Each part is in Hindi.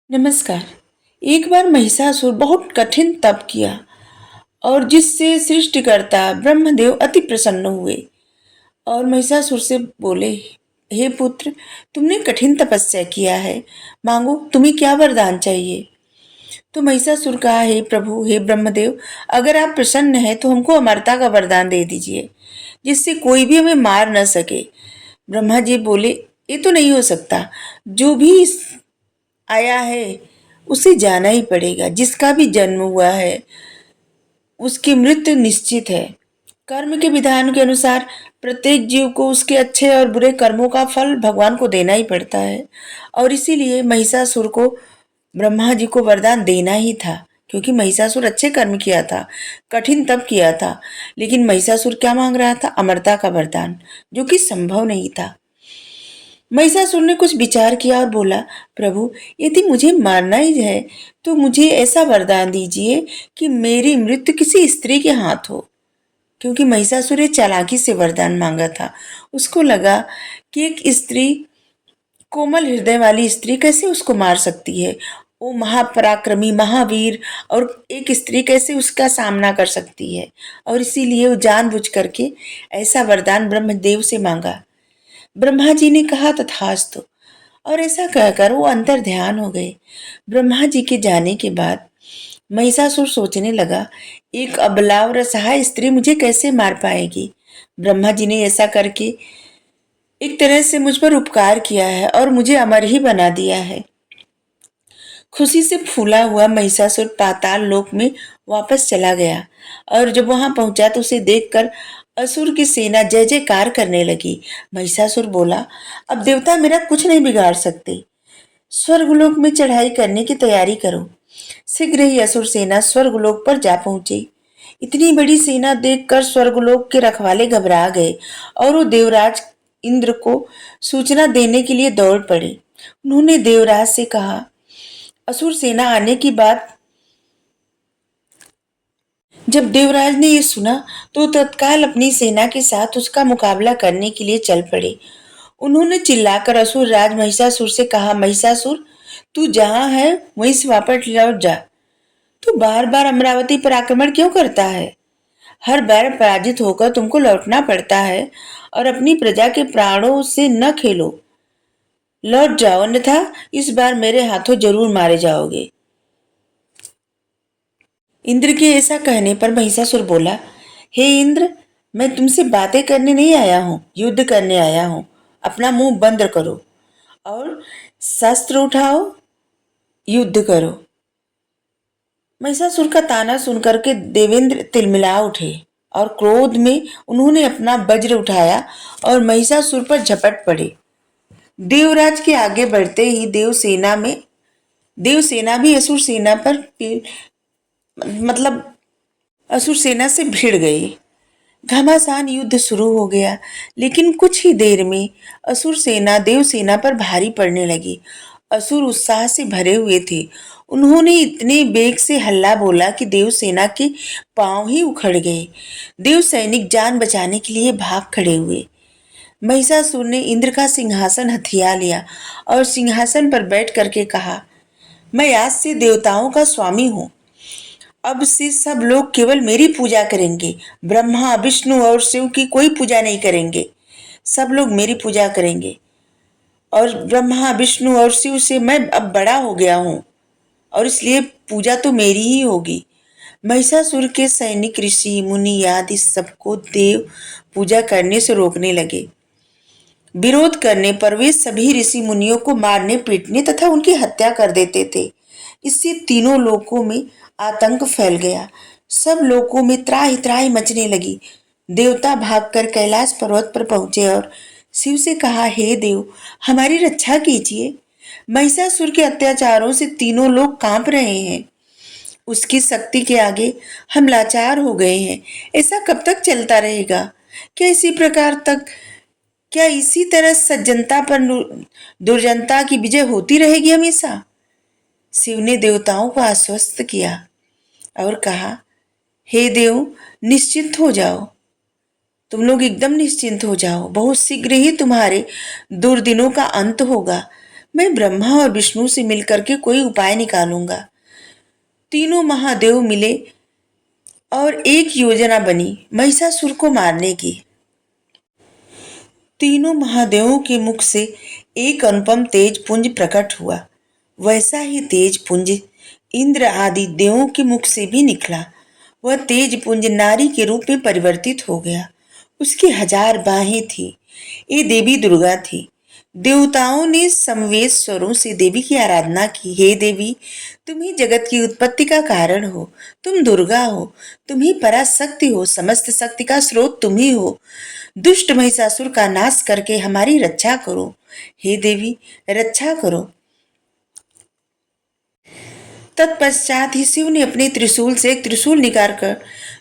नमस्कार। एक बार महिषासुर बहुत कठिन तप किया और जिससे सृष्टिकर्ता ब्रह्मदेव अति प्रसन्न हुए और महिषासुर से बोले, हे पुत्र, तुमने कठिन तपस्या किया है, मांगो तुम्हें क्या वरदान चाहिए। तो महिषासुर कहा, हे प्रभु, हे ब्रह्मदेव, अगर आप प्रसन्न हैं तो हमको अमरता का वरदान दे दीजिए जिससे कोई भी हमें मार न सके। ब्रह्मा जी बोले, ये तो नहीं हो सकता। जो भी आया है उसे जाना ही पड़ेगा। जिसका भी जन्म हुआ है उसकी मृत्यु निश्चित है। कर्म के विधान के अनुसार प्रत्येक जीव को उसके अच्छे और बुरे कर्मों का फल भगवान को देना ही पड़ता है। और इसीलिए महिषासुर को ब्रह्मा जी को वरदान देना ही था, क्योंकि महिषासुर अच्छे कर्म किया था, कठिन तप किया था। लेकिन महिषासुर क्या मांग रहा था? अमरता का वरदान, जो कि संभव नहीं था। महिषासुर ने कुछ विचार किया और बोला, प्रभु, यदि मुझे मारना ही है तो मुझे ऐसा वरदान दीजिए कि मेरी मृत्यु किसी स्त्री के हाथ हो। क्योंकि महिषासुर चालाकी से वरदान मांगा था। उसको लगा कि एक स्त्री, कोमल हृदय वाली स्त्री कैसे उसको मार सकती है। वो महापराक्रमी महावीर और एक स्त्री कैसे उसका सामना कर सकती है। और इसीलिए वो जानबूझ करके ऐसा वरदान ब्रह्मदेव से मांगा। ब्रह्मा जी ने कहा, तथास्तु। और ऐसा कहकर वो अंतर ध्यान हो गए। ब्रह्मा जी के जाने के बाद महिषासुर सोचने लगा, एक अबला और असहाय स्त्री मुझे कैसे मार पाएगी। ब्रह्मा जी ने ऐसा करके एक तरह से मुझ पर उपकार किया है और मुझे अमर ही बना दिया है। खुशी से फूला हुआ महिषासुर पाताल लोक में वापस चला गया और जब वहां पहुंचा तो उसे देखकर असुर की सेना जय जयकार करने लगी। महिषासुर बोला, अब देवता मेरा कुछ नहीं बिगाड़ सकते। स्वर्गलोक में चढ़ाई करने की तैयारी करो। शीघ्र ही असुर सेना स्वर्गलोक पर जा पहुंची। इतनी बड़ी सेना देखकर स्वर्गलोक के रखवाले घबरा गए और वो देवराज इंद्र को सूचना देने के लिए दौड़ पड़े। उन्होंने देवराज से कहा, असुर सेना आने की बात जब देवराज ने ये सुना तो तत्काल अपनी सेना के साथ उसका मुकाबला करने के लिए चल पड़े। उन्होंने चिल्लाकर असुर राज महिषासुर से कहा, महिषासुर, तू जहां है वहीं से वापस लौट जा। तू बार बार अमरावती पर आक्रमण क्यों करता है? हर बार पराजित होकर तुमको लौटना पड़ता है और अपनी प्रजा के प्राणों से न खेलो। लौट जाओ, अन्यथा इस बार मेरे हाथों जरूर मारे जाओगे। इंद्र के ऐसा कहने पर महिषासुर बोला, हे इंद्र, मैं तुमसे बातें करने नहीं आया हूँ, युद्ध करने आया हूँ। अपना मुंह बंद करो और शस्त्र उठाओ, युद्ध करो। महिषासुर का ताना सुनकर के देवेंद्र तिलमिला उठे और क्रोध में उन्होंने अपना वज्र उठाया और महिषासुर पर झपट पड़े। देवराज के आगे बढ़ते ही देवसेना भी असुर सेना पर मतलब असुर सेना से भिड़ गई। घमासान युद्ध शुरू हो गया, लेकिन कुछ ही देर में असुर सेना देव सेना पर भारी पड़ने लगी। असुर उत्साह से भरे हुए थे। उन्होंने इतने बेग से हल्ला बोला कि देव सेना के पांव ही उखड़ गए। देव सैनिक जान बचाने के लिए भाग खड़े हुए। महिषासुर ने इंद्र का सिंहासन हथिया लिया और सिंहासन पर बैठ करके कहा, मैं आज से देवताओं का स्वामी हूँ। अब से सब लोग केवल मेरी पूजा करेंगे। ब्रह्मा, विष्णु और शिव की कोई पूजा नहीं करेंगे। सब लोग मेरी पूजा करेंगे। और ब्रह्मा, विष्णु और शिव से मैं अब बड़ा हो गया हूँ और इसलिए पूजा तो मेरी ही होगी। महिषासुर के सैनिक ऋषि मुनि आदि सबको देव पूजा करने से रोकने लगे। विरोध करने पर वे सभी ऋषि मुनियों को मारने पीटने तथा उनकी हत्या कर देते थे। इससे तीनों लोकों में आतंक फैल गया। सब लोकों में त्राहि त्राहि मचने लगी। देवता भागकर कैलाश पर्वत पर पहुंचे और शिव से कहा, हे देव, हमारी रक्षा कीजिए। महिषासुर के अत्याचारों से तीनों लोग कांप रहे हैं। उसकी शक्ति के आगे हम लाचार हो गए हैं। ऐसा कब तक चलता रहेगा? क्या इसी प्रकार तक क्या इसी तरह सज्जनता पर दुर्जनता की विजय होती रहेगी हमेशा? शिव ने देवताओं को आश्वस्त किया और कहा, हे देव, निश्चिंत हो जाओ। तुम लोग एकदम निश्चिंत हो जाओ। बहुत शीघ्र ही तुम्हारे दुर्दिनों का अंत होगा। मैं ब्रह्मा और विष्णु से मिलकर के कोई उपाय निकालूंगा। तीनों महादेव मिले और एक योजना बनी महिषासुर को मारने की। तीनों महादेवों के मुख से एक अनुपम तेज पुंज प्रकट हुआ। वैसा ही तेज पुंज इंद्र आदि देवों के मुख से भी निकला। वह तेज पुंज नारी के रूप में परिवर्तित हो गया। उसकी 1000 बाहें थी। ये देवी दुर्गा थी। देवताओं ने समवेत स्वरों से देवी की आराधना की। हे देवी, तुम ही जगत की उत्पत्ति का कारण हो। तुम दुर्गा हो। तुम ही पराशक्ति हो। समस्त शक्ति का स्रोत तुम ही हो। दुष्ट महिषासुर का नाश करके हमारी रक्षा करो। हे देवी, रक्षा करो। तत्पश्चात ही शिव ने अपने त्रिशूल से एक त्रिशूल निकाल कर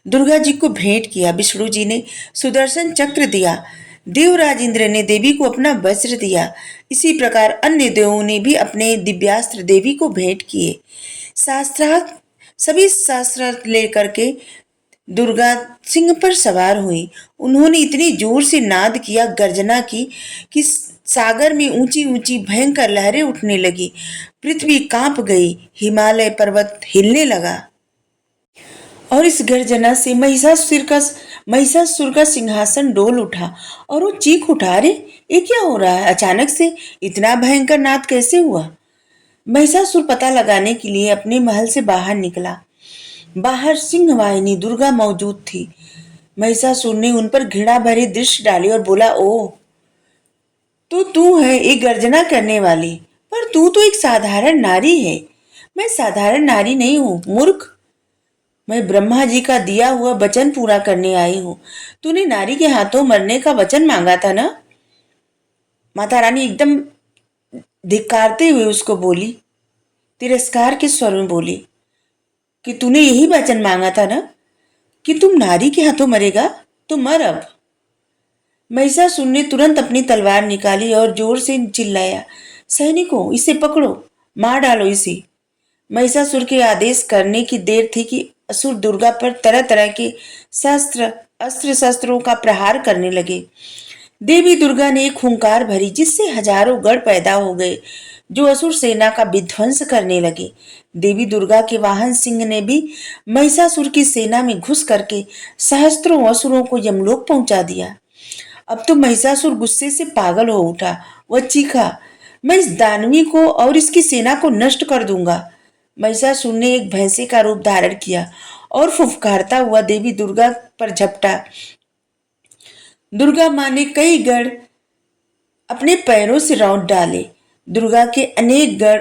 दुर्गा जी को भेंट किया। विष्णु जी ने सुदर्शन चक्र दिया। देवराज इंद्र ने देवी को अपना वज्र दिया। इसी प्रकार अन्य देवों ने भी अपने दिव्यास्त्र देवी को भेंट किए। शास्त्रार्थ सभी शास्त्रार्थ लेकर के दुर्गा सिंह पर सवार हुई। उन्होंने इतनी जोर से नाद किया, गर्जना की कि सागर में ऊंची ऊंची भयंकर लहरें उठने लगी। पृथ्वी कांप गई। हिमालय पर्वत हिलने लगा। और इस गर्जना से महिषासुर का सिंहासन डोल उठा और वो चीख उठा, अरे ये क्या हो रहा है? अचानक से इतना भयंकर नाद कैसे हुआ? महिषासुर पता लगाने के लिए अपने महल से बाहर निकला। बाहर सिंह वाहिनी दुर्गा मौजूद थी। महिषासुर ने उन पर घृणा भरी दृष्टि डाली और बोला, ओ तो तू है एक गर्जना करने वाली, पर तू तो एक साधारण नारी है। मैं साधारण नारी नहीं हूँ, मूर्ख। मैं ब्रह्मा जी का दिया हुआ वचन पूरा करने आई हूँ। तूने नारी के हाथों मरने का वचन मांगा था ना? माता रानी एकदम धिक्कारते हुए उसको बोली, तिरस्कार के स्वर में बोली कि तूने यही वचन मांगा था ना कि तुम नारी के हाथों मरेगा, तो मर अब। महिषासुर ने तुरंत अपनी तलवार निकाली और जोर से चिल्लाया, सैनिकों, इसे पकड़ो, मार डालो इसे। महिषासुर के आदेश करने की देर थी कि असुर दुर्गा पर तरह तरह के अस्त्र शस्त्रों का प्रहार करने लगे। देवी दुर्गा ने एक हुंकार भरी जिससे हजारों गढ़ पैदा हो गए जो असुर सेना का विध्वंस करने लगे। देवी दुर्गा के वाहन सिंह ने भी महिषासुर की सेना में घुस करके सहस्त्रों असुरों को यमलोक पहुंचा दिया। अब तो महिषासुर गुस्से से पागल हो उठा। वह चीखा, मैं इस दानवी को और इसकी सेना को नष्ट कर दूंगा। महिषासुर ने एक भैंसे का रूप धारण किया और फुफकारता हुआ देवी दुर्गा पर झपटा। दुर्गा मां ने कई गढ़ अपने पैरों से रौंद डाले। दुर्गा के अनेक गढ़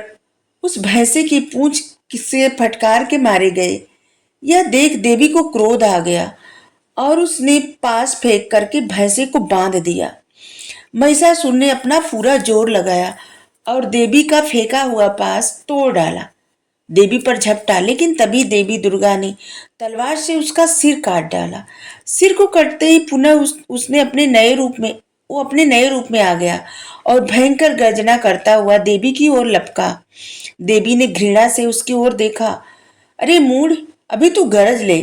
उस भैंसे की पूंछ से फटकार के मारे गए। यह देख देवी को क्रोध आ गया और उसने पास फेंक करके भैंसे को बांध दिया। महिषासुर ने अपना पूरा जोर लगाया और देवी का फेंका हुआ पास तोड़ डाला। देवी पर झपटा, लेकिन तभी देवी दुर्गा ने तलवार से उसका सिर काट डाला। सिर को कटते ही पुनः उसने अपने नए रूप में आ गया और भयंकर गर्जना करता हुआ देवी की ओर लपका। देवी ने घृणा से उसकी ओर देखा। अरे मूढ़, अभी तू गरज ले,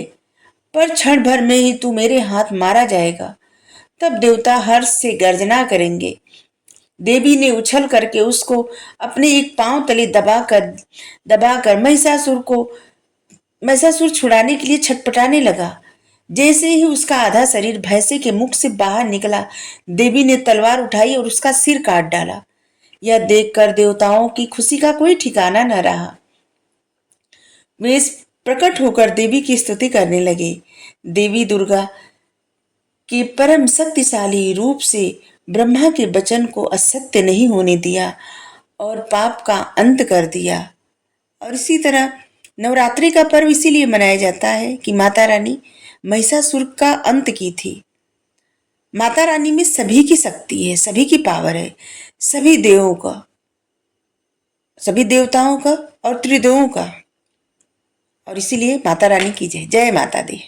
पर क्षण भर में ही तू मेरे हाथ मारा जाएगा। तब देवता हर्ष से गर्जना करेंगे। देवी ने उछल करके उसको अपने एक पांव तले दबाकर महिषासुर छुड़ाने के लिए छटपटाने लगा। जैसे ही उसका आधा शरीर भैंसे के मुख से बाहर निकला, देवी ने तलवार उठाई और उसका सिर काट डाला। यह देखकर देवताओं की खुशी का कोई ठिकाना न रहा। वे प्रकट होकर देवी की स्तुति करने लगे। देवी दुर्गा के परम शक्तिशाली रूप से ब्रह्मा के वचन को असत्य नहीं होने दिया और पाप का अंत कर दिया। और इसी तरह नवरात्रि का पर्व इसीलिए मनाया जाता है कि माता रानी महिषासुर का अंत की थी। माता रानी में सभी की शक्ति है, सभी की पावर है, सभी देवों का, सभी देवताओं का और त्रिदेवों का। और इसीलिए माता रानी की जय। जय माता दी।